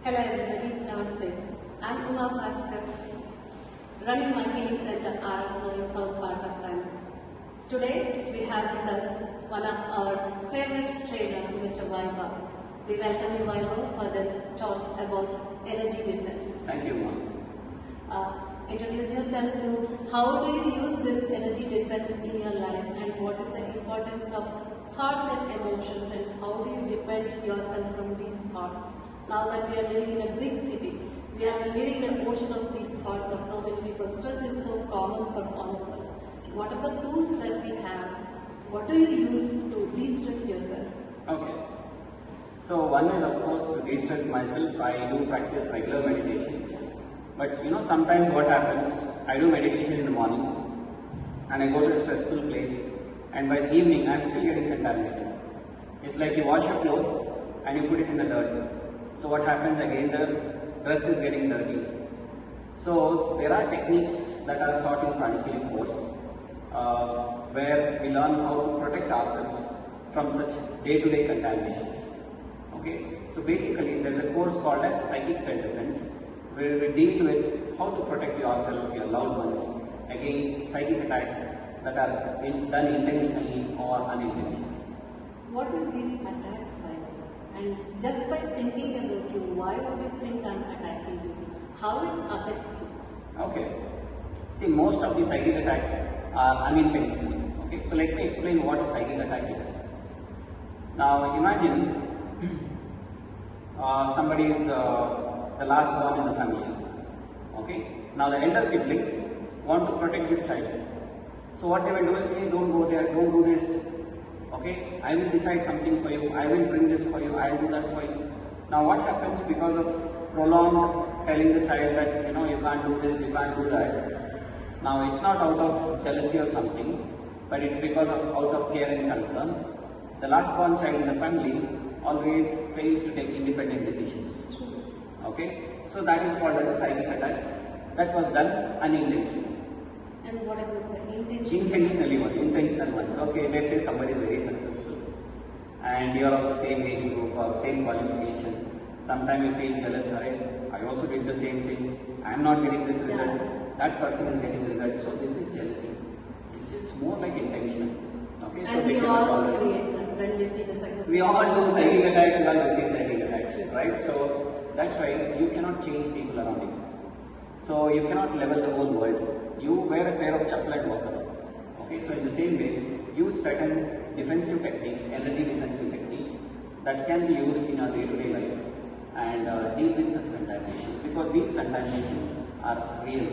Hello everybody, Namaste. I'm Uma Bhaskar, running my healing center RFO in South part of London. Today we have with us one of our favorite trainer, Mr. Vaibhav. We welcome you, Vaibhav, for this talk about energy difference. Thank you, Uma. Introduce yourself to how do you use this energy difference in your life and what is the importance of thoughts and emotions and how do you defend yourself from these thoughts. Now that we are living in a big city, we are living in an ocean of these thoughts of so many people. Stress is so common for all of us. What are the tools that we have? What do you use to de-stress yourself? Okay. So one is of course to de-stress myself. I do practice regular meditation. But sometimes what happens, I do meditation in the morning and I go to a stressful place and by the evening I am still getting contaminated. It's like you wash your clothes and you put it in the dirt. So what happens again, the dress is getting dirty. So there are techniques that are taught in Pranic Healing course where we learn how to protect ourselves from such day-to-day contaminations. Okay, so basically there is a course called as Psychic Self-Defense where we deal with how to protect yourself, your loved ones against psychic attacks that are done intentionally or unintentionally. What is these attacks by? And just by thinking about you, why would you think I'm attacking you? How it affects you? Okay. See, most of the psychic attacks are unintentional. Okay, so let me explain what a psychic attack is. Now imagine somebody is the last born in the family. Okay. Now the elder siblings want to protect this child. So what they will do is, hey, don't go there, don't do this. Okay, I will decide something for you, I will bring this for you, I will do that for you. Now what happens because of prolonged telling the child that you can't do this, you can't do that. Now it's not out of jealousy or something, but it's because of out of care and concern. The last born child in the family always fails to take independent decisions. Okay, so that is called as a psychic attack. That was done unintentionally. And what about the intentional? Intentional ones. Okay, let's say somebody is very successful and you are of the same age group or same qualification. Sometimes you feel jealous, right? I also did the same thing. I am not getting this result. That person is getting the result. So this is jealousy. This is more like intentional. Okay, and so we all create that when we see the success. We all do psychic attacks while we see psychic attacks, right? So that's why you cannot change people around you. So you cannot level the whole world. You wear a pair of chappal and walk around. Okay, so in the same way, use certain defensive techniques, energy defensive techniques that can be used in our day-to-day life and deal with such contaminations because these contaminations are real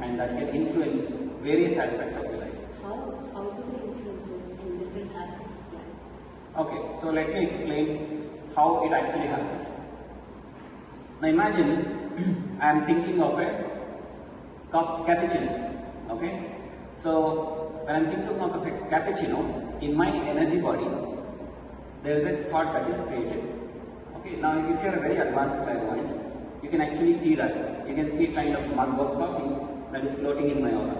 and that can influence various aspects of your life. How do they influence us in different aspects of life? Okay, so let me explain how it actually happens. Now imagine I am thinking of a cappuccino. Okay, so when I'm thinking of a cappuccino, in my energy body, there is a thought that is created. Okay, now if you are a very advanced clairvoyant, you can actually see that. You can see a kind of mug of coffee that is floating in my aura.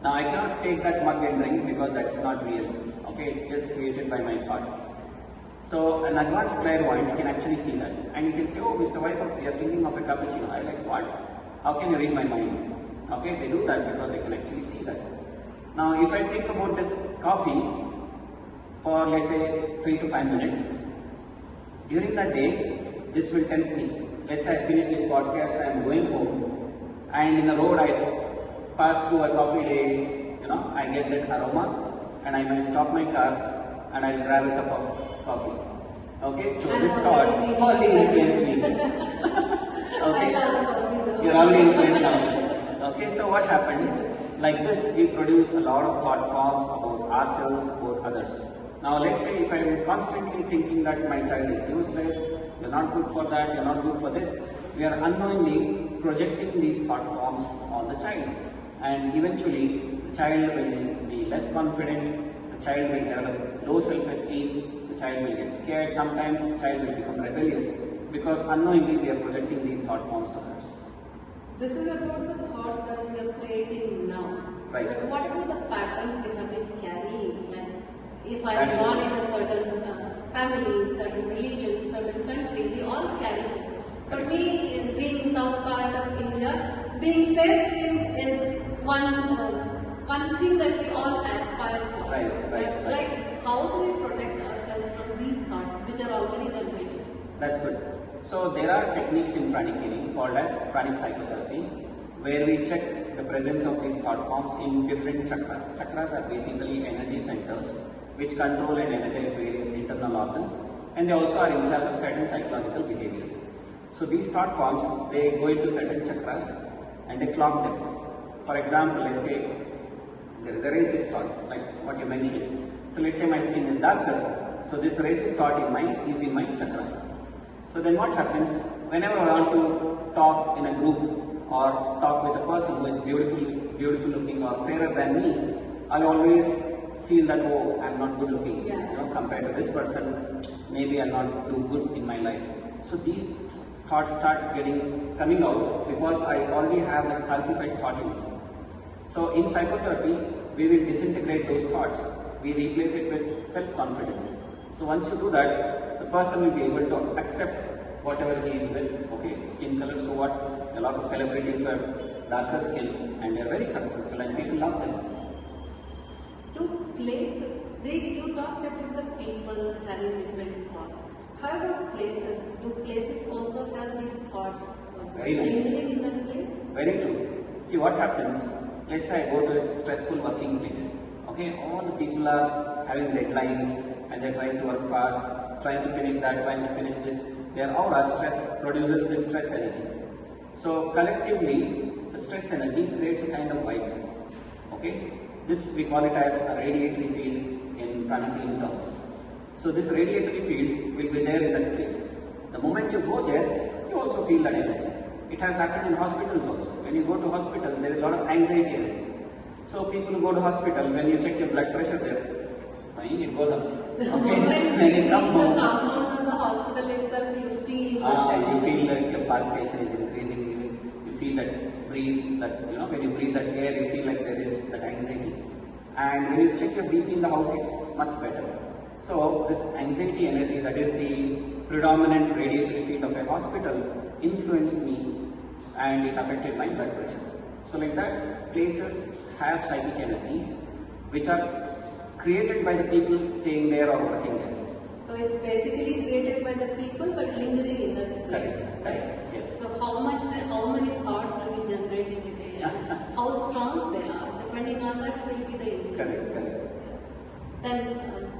Now I cannot take that mug and drink because that's not real. Okay, it's just created by my thought. So an advanced clairvoyant can actually see that. And you can say, oh, Mr. Vaibhav, you are thinking of a cappuccino. I like, what? How can you read my mind? Okay, they do that because they can actually see that. Now, if I think about this coffee for let's say 3 to 5 minutes, during that day, this will tempt me. Let's say I finish this podcast, I am going home, and in the road I pass through a coffee day, I get that aroma, and I may stop my car and I'll grab a cup of coffee. Okay, so this thought already influenced me. Okay, you're already influenced now. Okay, so what happened? Like this, we produce a lot of thought forms about ourselves, about others. Now, let's say if I am constantly thinking that my child is useless, you're not good for that, you're not good for this, we are unknowingly projecting these thought forms on the child. And eventually, the child will be less confident, the child will develop low self-esteem, the child will get scared, sometimes the child will become rebellious because unknowingly we are projecting these thought forms to others. This is about the thoughts that we are creating now. Right. But what about the patterns we have been carrying? Like if I am born in a certain family, certain religion, certain country, we all carry this. For me, being fair skinned is one thing that we all aspire for. Right. But like, how do we protect ourselves from these thoughts which are already generated? That's good. So there are techniques in pranic healing called as pranic psychotherapy, where we check the presence of these thought forms in different chakras. Chakras are basically energy centers which control and energize various internal organs, and they also are in charge of certain psychological behaviors. So these thought forms, they go into certain chakras and they clog them. For example, let's say there is a racist thought, like what you mentioned. So let's say my skin is darker, so this racist thought is in my chakra. So then what happens, whenever I want to talk in a group or talk with a person who is beautiful looking or fairer than me, I always feel that, oh, I'm not good looking, compared to this person, maybe I'll not do good in my life. So these thoughts starts coming out because I already have that calcified thought in me. So in psychotherapy, we will disintegrate those thoughts. We replace it with self-confidence. So once you do that, the person will be able to accept whatever he is with. Okay, skin color, so what? A lot of celebrities have darker skin and they are very successful and people love them. To places, you talked about the people having different thoughts. How about places? Do places also have these thoughts? Very nice. In that place? Very true. See what happens, let's say I go to a stressful working place. Okay, all the people are having deadlines and they're trying to work fast, trying to finish that, trying to finish this. Their aura stress produces this stress energy. So collectively, the stress energy creates a kind of vibe. Okay, this we call it as a radiatory field in pranic healing terms. So this radiatory field will be there in that place. The moment you go there, you also feel that energy. It has happened in hospitals also. When you go to hospital, there is a lot of anxiety energy. So people who go to hospital, when you check your blood pressure there, it goes up. Okay, when you come home, the compound of the hospital itself, you feel you feel like your palpitation is increasing. You feel that when you breathe that air, you feel like there is that anxiety. And when you check your BP in the house, it's much better. So this anxiety energy, that is the predominant radiatory field of a hospital, influenced me and it affected my blood pressure. So like that, places have psychic energies which are created by the people staying there or working there. So it's basically created by the people but lingering in that place. Right? Yes. So how many thoughts do we generate in a day? How strong they are, depending on that will be the influence. Correct. Then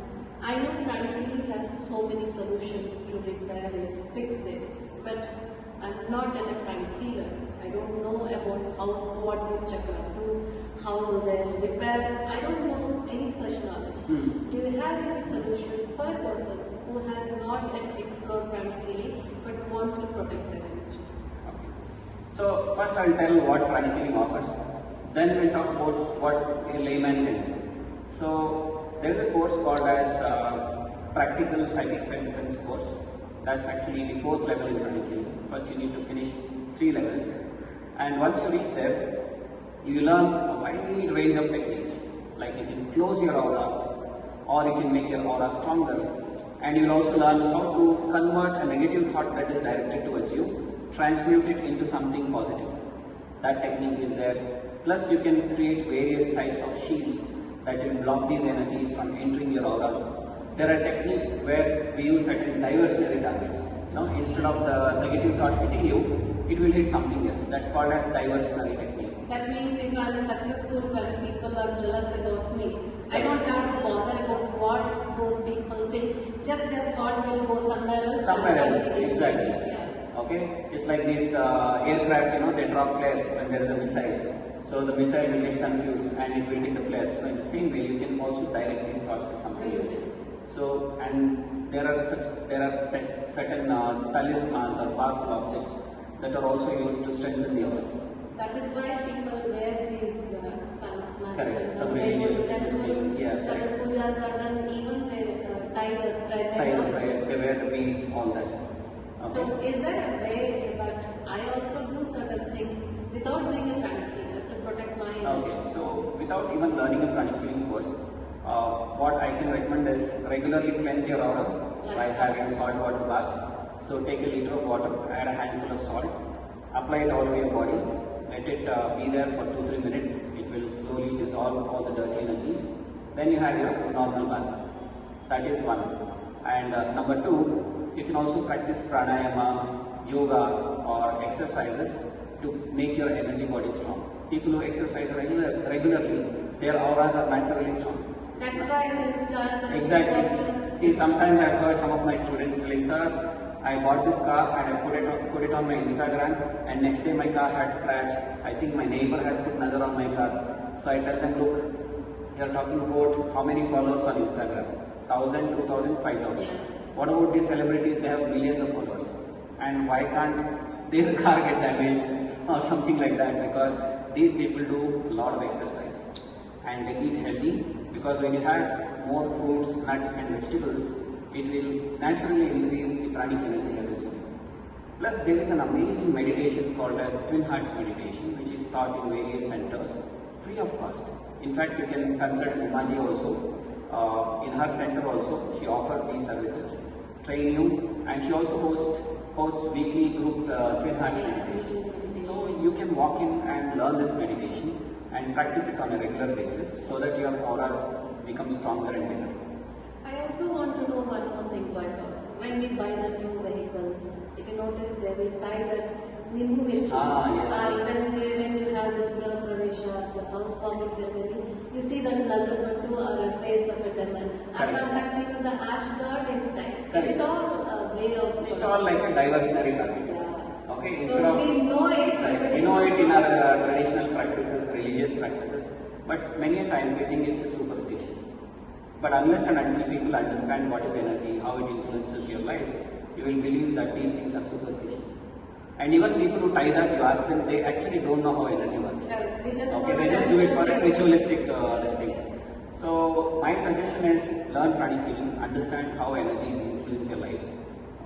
I know pranic healing has so many solutions to repair it, fix it, but I'm not a pranic healer. I don't know about what these chakras do, how do they repair. I don't know any such knowledge. Do you have any solutions for a person who has not yet explored pranic healing but wants to protect their energy? Okay. So first I'll tell what pranic healing offers. Then we'll talk about what a layman can do. So there is a course called as Practical Psychic Self-Defense course. That's actually the 4th level in pranic healing. First you need to finish 3 levels. And once you reach there, you will learn a wide range of techniques. Like you can close your aura, or you can make your aura stronger. And you will also learn how to convert a negative thought that is directed towards you, transmute it into something positive. That technique is there. Plus you can create various types of shields that will block these energies from entering your aura. There are techniques where we use certain diversionary targets. Instead of the negative thought hitting you, it will hit something else. That's called as diversionary technique. That means if I am successful when people are jealous about me, I don't have to bother about what those people think. Just their thought will go somewhere else. Exactly. Yeah. Okay. It's like these aircrafts, they drop flares when there is a missile. So the missile will get confused and it will hit the flares. So in the same way, you can also direct these thoughts to something else. So, and there are certain talismans or powerful objects that are also used to strengthen the aura. That is why people wear these talismans. Correct. Some they religious, certain pujas are done, even they tie the thread. They wear the beads, all that. Okay. So is there a way that I also do certain things without being a pranic healer to protect my energy? Okay. So without even learning a pranic healing course, what I can recommend is regularly cleanse your aura by having salt water bath. So take a liter of water, add a handful of salt, apply it all over your body, let it be there for 2-3 minutes. It will slowly dissolve all the dirty energies. Then you have your normal bath. That is one. And number two, you can also practice pranayama, yoga or exercises to make your energy body strong. People who exercise regularly, their auras are naturally strong. That's why the stars are Exactly. See, sometimes I've heard some of my students telling, sir, I bought this car and I put it on my Instagram, and next day my car had scratch. I think my neighbor has put Nazar on my car. So I tell them, look, you are talking about how many followers on Instagram? 1,000, 2,000, 5,000. What about these celebrities? They have millions of followers. And why can't their car get damaged or something like that? Because these people do a lot of exercise and they eat healthy, because when you have more fruits, nuts and vegetables, it will naturally increase the pranic energy levels. Plus there is an amazing meditation called as Twin Hearts meditation, which is taught in various centers free of cost. In fact, you can consult Umaji also. In her center also, she offers these services, train you, and she also hosts weekly group Twin Hearts meditation. So you can walk in and learn this meditation and practice it on a regular basis so that your auras become stronger and better. I also want to know one more thing, Vaibhav. When we buy the new vehicles, if you notice, they will tie that Nimbu Mirchi. Yes. When you have this Modern Pranic Healing, the housewarming ceremony, you see that Nazar or a face of a demon. And sometimes even the ash guard is tied. Is it all a way of... It's all like a diversionary target. Yeah. Okay, so we know it. Right. We know it in our traditional practices, religious practices, but many a time we think it's a superstition. But unless and until people understand what is energy, how it influences your life, you will believe that these things are superstition. And even people who tie that, you ask them, they actually don't know how energy works. They just do it for a ritualistic this thing. So my suggestion is learn pranic healing, understand how energies influence your life.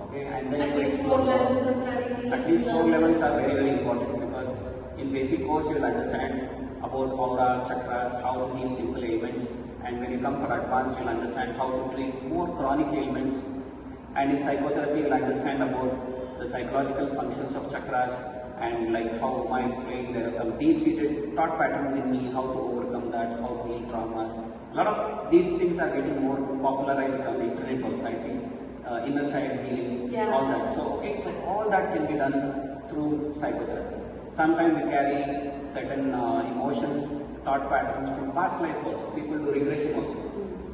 Okay, and then at least 4 levels of pranic healing. At least 4 levels are very, very important, because in basic course you will understand about aura, chakras, how to heal simple ailments, and when you come for advanced you will understand how to treat more chronic ailments, and in psychotherapy you will understand about the psychological functions of chakras, and like how I explained, there are some deep-seated thought patterns in me, how to overcome that, how to heal traumas. A lot of these things are getting more popularized on the internet also, I see. Inner child healing, all that. So all that can be done through psychotherapy. Sometimes we carry certain emotions, thought patterns from past life also. People do regression also.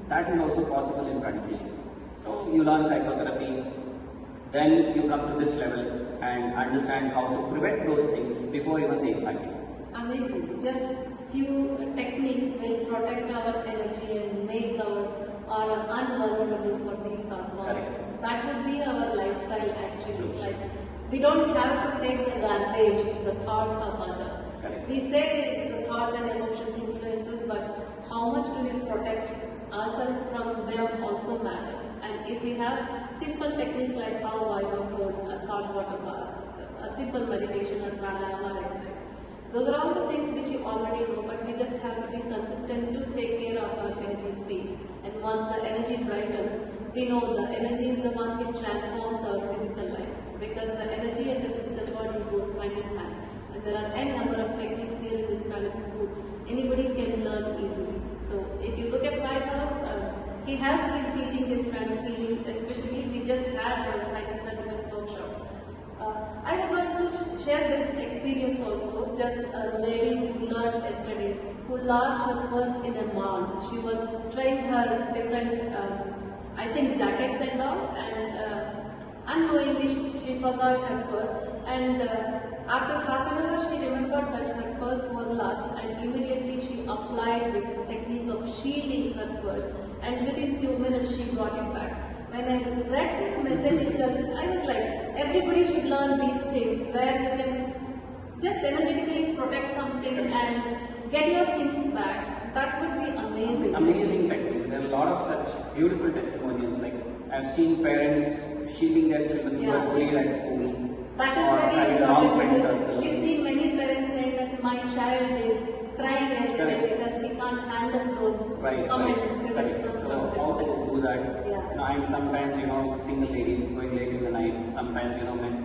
That is also possible in pranic healing. So you learn psychotherapy, then you come to this level and understand how to prevent those things before even they impact you. Amazing. Just few techniques will protect our energy and make our aura unvulnerable for these thought forms. That would be our lifestyle actually. Like, we don't have to take the garbage, the thoughts of others. We say the thoughts and emotions influences, but how much do we protect ourselves from them also matters. And if we have simple techniques like how I told, a salt water bath, a simple meditation or pranayama exercise, those are all the things which you already know, but we just have to be consistent to take care of our energy field. And once the energy brightens, we know the energy is the one which transforms our physical lives, because the energy and the physical body goes hand in hand. And there are n number of techniques here in this pranic school. Anybody can learn easily. So if you look at Vaibhav, he has been teaching this pranic healing, especially we just had our cycle sentiments workshop. I would like to share this experience also. Just a lady who learned yesterday, who lost her purse in a mall. She was trying her different, I think, jackets and all, and unknowingly she forgot her purse. And after half an hour, she remembered that her purse was lost, and immediately she applied this technique of shielding her purse. And within few minutes, she got it back. When I read that message itself, I was like, everybody should learn these things where you can just energetically protect something and get your things back. That would be amazing. Amazing technique. There are a lot of such beautiful testimonials. Like I've seen parents shielding their children who are bullied at school. That is very important. You see many parents saying that my child is crying every day because he can't handle those comments, criticisms. So how to do that? And sometimes, single ladies going late in the night, sometimes,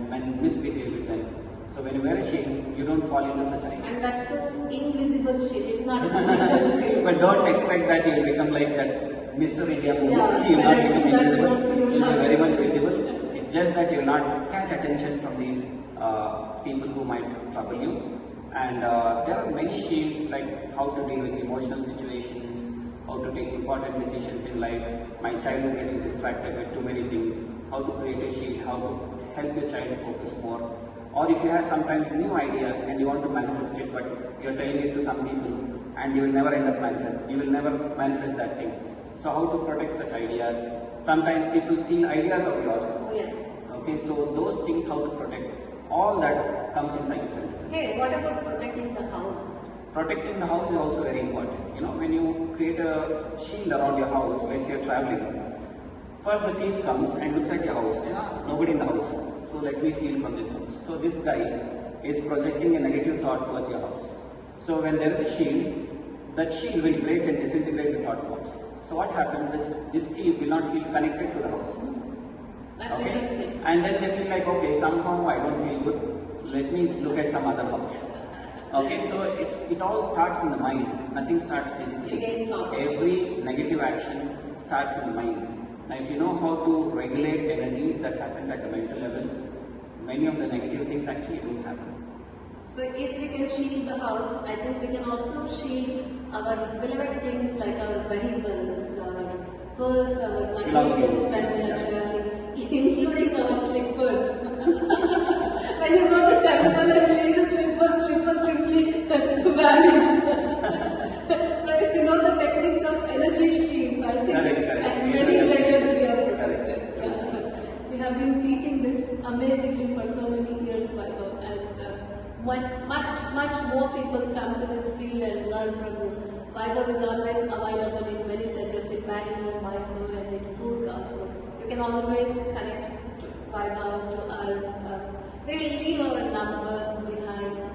men misbehave with them. So when you wear a shield, you don't fall into such a And that too, invisible shield. It's not a physical shield. But don't expect that you'll become like that Mr. India movie. Yeah, See, you'll not correct. become That's invisible. what You'll be not very much visible. visible. It's just that you'll not catch attention from these people who might trouble you. And there are many shields like how to deal with emotional situations, how to take important decisions in life. My child is getting distracted with too many things. How to create a shield, how to help your child focus more. Or if you have sometimes new ideas and you want to manifest it, but you are telling it to some people and you will never end up you will never manifest that thing. So how to protect such ideas? Sometimes people steal ideas of yours. Oh, yeah. Okay, so those things how to protect, all that comes in psychoscientific. Hey, what about protecting the house? Protecting the house is also very important. You know, when you create a shield around your house, let's say you're traveling, first the thief comes and looks at your house. Yeah, nobody in the house. So let me steal from this house. So this guy is projecting a negative thought towards your house. So when there is a shield, that shield will break and disintegrate the thought forms. So what happens that this thief will not feel connected to the house. That's Okay? interesting. And then they feel like, okay, somehow I don't feel good. Let me look at some other house. Okay, so it all starts in the mind. Nothing starts physically. Again, thought. Every negative action starts in the mind. Now, if you know how to regulate energies that happens at the mental level, many of the negative things actually don't happen. So if we can shield the house, I think we can also shield our beloved things like our vehicles, our purse, our luggages when we are traveling, including our slippers. When you go to temple and leave the slippers simply vanish. So if you know the techniques of energy shields, I think Correct. at many layers we are Correct. protected. Yeah. We have been teaching this amazingly for so many years, Vaibhav, and much more people come to this field and learn from you. Vaibhav is always available in many centers in Bangalore, Mysore, and in Gurgaon. So you can always connect to Vaibhav, to us. We will leave our numbers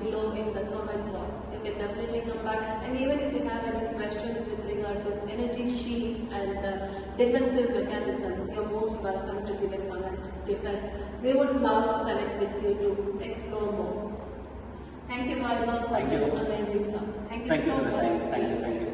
below in the comment box. You can definitely come back, and even if you have any questions with regard to energy shields and defensive mechanism, you're most welcome to give a comment. Defense. We would love to connect with you to explore more. Thank you, Vaibhav, for Thank you. this amazing talk. Thank you Thank you so for the much. time. Thank you.